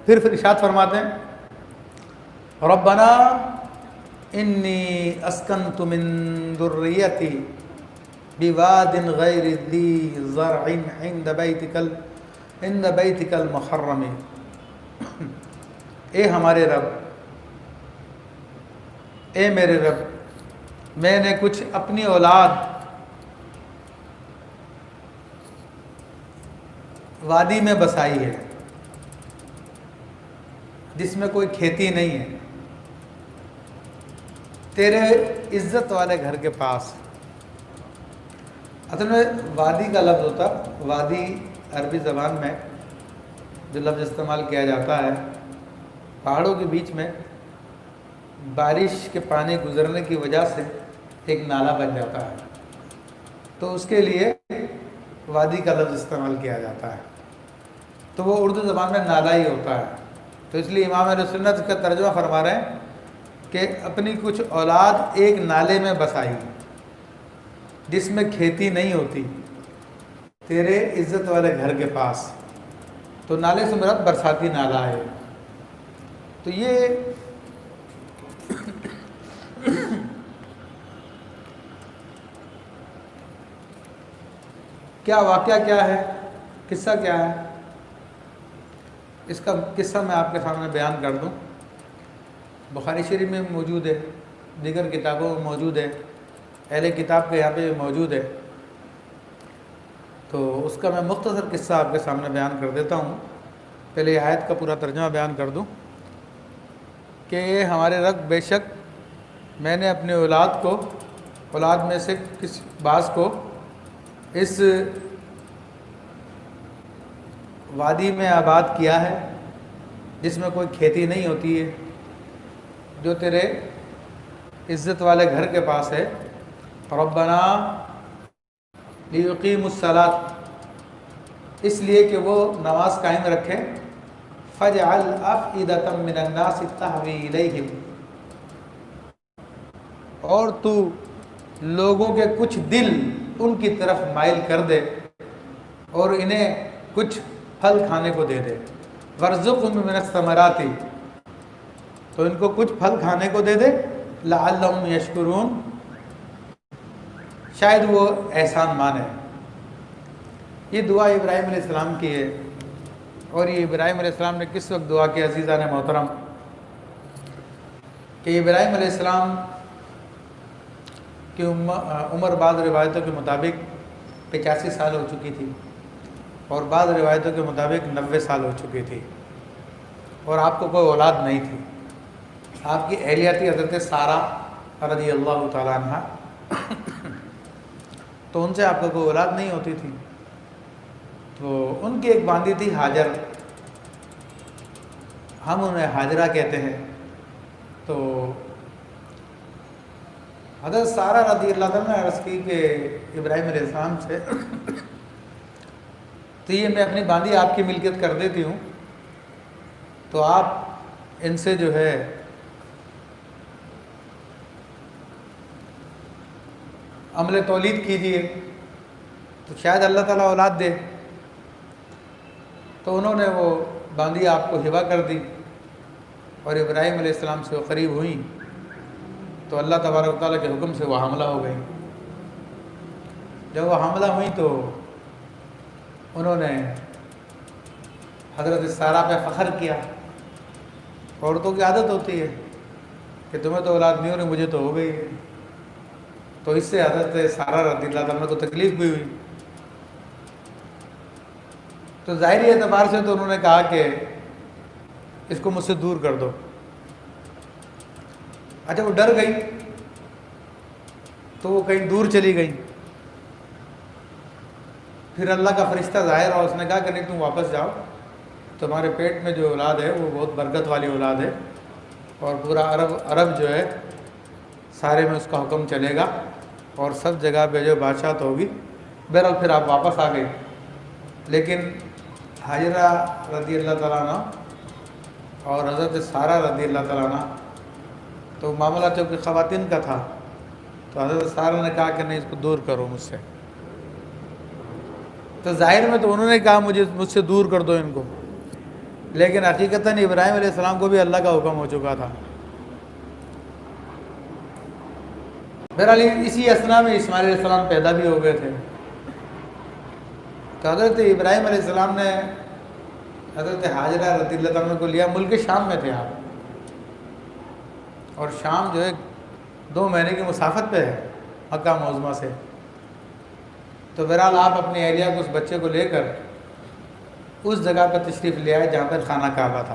پھر ارشاد فرماتے ہیں ربنا انی اسکنت من ذریتی بواد غیر ذی زرع عند بیتک المحرم، اے ہمارے رب، اے میرے رب، میں نے کچھ اپنی اولاد وادی میں بسائی ہے جس میں کوئی کھیتی نہیں ہے، تیرے عزت والے گھر کے پاس۔ اصل میں وادی کا لفظ ہوتا، وادی عربی زبان میں جو لفظ استعمال کیا جاتا ہے، پہاڑوں کے بیچ میں بارش کے پانی گزرنے کی وجہ سے ایک نالا بن جاتا ہے، تو اس کے لیے وادی کا لفظ استعمال کیا جاتا ہے، تو وہ اردو زبان میں نالا ہی ہوتا ہے۔ تو اس لیے امام اہل سنت کا ترجمہ فرما رہے ہیں کہ اپنی کچھ اولاد ایک نالے میں بسائی جس میں کھیتی نہیں ہوتی، تیرے عزت والے گھر کے پاس۔ تو نالے سے مراد برساتی نالا ہے۔ تو یہ کیا واقعہ کیا ہے، قصہ کیا ہے، اس کا قصہ میں آپ کے سامنے بیان کر دوں۔ بخاری شریف میں موجود ہے، دیگر کتابوں میں موجود ہے، اہل کتاب کے یہاں پہ موجود ہے، تو اس کا میں مختصر قصہ آپ کے سامنے بیان کر دیتا ہوں۔ پہلے یہ آیت کا پورا ترجمہ بیان کر دوں کہ ہمارے رب بے شک میں نے اپنے اولاد میں سے کس بعض کو اس وادی میں آباد کیا ہے جس میں کوئی کھیتی نہیں ہوتی ہے، جو تیرے عزت والے گھر کے پاس ہے۔ ربنا لیقیموا الصلاۃ، اس لیے کہ وہ نماز قائم رکھے، فاجعل افئدۃ من الناس تہوی الیہم، اور تو لوگوں کے کچھ دل ان کی طرف مائل کر دے اور انہیں کچھ پھل کھانے کو دے دے۔ وارزقہم من الثمرات، تو ان کو کچھ پھل کھانے کو دے دے، لعلہم یشکرون، شاید وہ احسان مانے۔ یہ دعا ابراہیم علیہ السلام کی ہے، اور یہ ابراہیم علیہ السلام نے کس وقت دعا کی عزیزان محترم، کہ ابراہیم علیہ السلام کی عمر بعض روایتوں کے مطابق 85 سال ہو چکی تھی، اور بعض روایتوں کے مطابق 90 سال ہو چکی تھی، اور آپ کو کوئی اولاد نہیں تھی۔ آپ کی اہلیہ تھی حضرت سارہ رضی اللہ تعالیٰ عنہ، تو ان سے آپ کو کوئی اولاد نہیں ہوتی تھی۔ تو ان کی ایک باندھی تھی ہاجر، ہم انہیں ہاجرہ کہتے ہیں۔ تو حضرت سارہ رضی اللہ عنہ نے عرض کی کہ ابراہیم علیہ السلام سے تو یہ میں اپنی باندھی آپ کی ملکیت کر دیتی ہوں، تو آپ ان سے جو ہے عمل تولید کیجئے، تو شاید اللہ تعالیٰ اولاد دے۔ تو انہوں نے وہ باندھی آپ کو ہبہ کر دی، اور ابراہیم علیہ السلام سے وہ قریب ہوئیں، تو اللہ تبارک و تعالیٰ کے حکم سے وہ حاملہ ہو گئی۔ جب وہ حاملہ ہوئیں تو انہوں نے حضرت سارہ پہ فخر کیا۔ عورتوں کی عادت ہوتی ہے کہ تمہیں تو اولاد نہیں ہو رہی، مجھے تو ہو گئی ہے، تو اس سے حضرت سارہ رضی اللہ عنہ کو تکلیف بھی ہوئی۔ تو ظاہری اعتبار سے تو انہوں نے کہا کہ اس کو مجھ سے دور کر دو۔ اچھا، وہ ڈر گئی تو وہ کہیں دور چلی گئی۔ پھر اللہ کا فرشتہ ظاہر اور اس نے کہا کہ نہیں، تم واپس جاؤ، تمہارے پیٹ میں جو اولاد ہے وہ بہت برکت والی اولاد ہے، اور پورا عرب جو ہے سارے میں اس کا حکم چلے گا، اور سب جگہ پہ جو بادشاہت ہوگی۔ بہرحال پھر آپ واپس آ گئے، لیکن ہاجرہ رضی اللہ تعالیٰ عنہ اور حضرت سارہ رضی اللہ تعالیٰ عنہ، تو معاملہ چونکہ خواتین کا تھا، تو حضرت سارہ نے کہا کہ نہیں، اس کو دور کرو مجھ سے۔ تو ظاہر میں تو انہوں نے کہا مجھ سے دور کر دو ان کو، لیکن حقیقتاً ابراہیم علیہ السلام کو بھی اللہ کا حکم ہو چکا تھا۔ بہرحال اسی اثنا میں اسماعیل علیہ السلام پیدا بھی ہو گئے تھے۔ تو حضرت ابراہیم علیہ السلام نے حضرت حاجرہ رضی اللہ عنہ کو لیا۔ ملک شام میں تھے آپ، اور شام جو ہے 2 مہینے کی مسافت پہ ہے مکہ معظمہ سے۔ تو بہرحال آپ اپنی اہلیہ کو، اس بچے کو لے کر اس جگہ پر تشریف لے آئے جہاں پر خانہ کعبہ تھا۔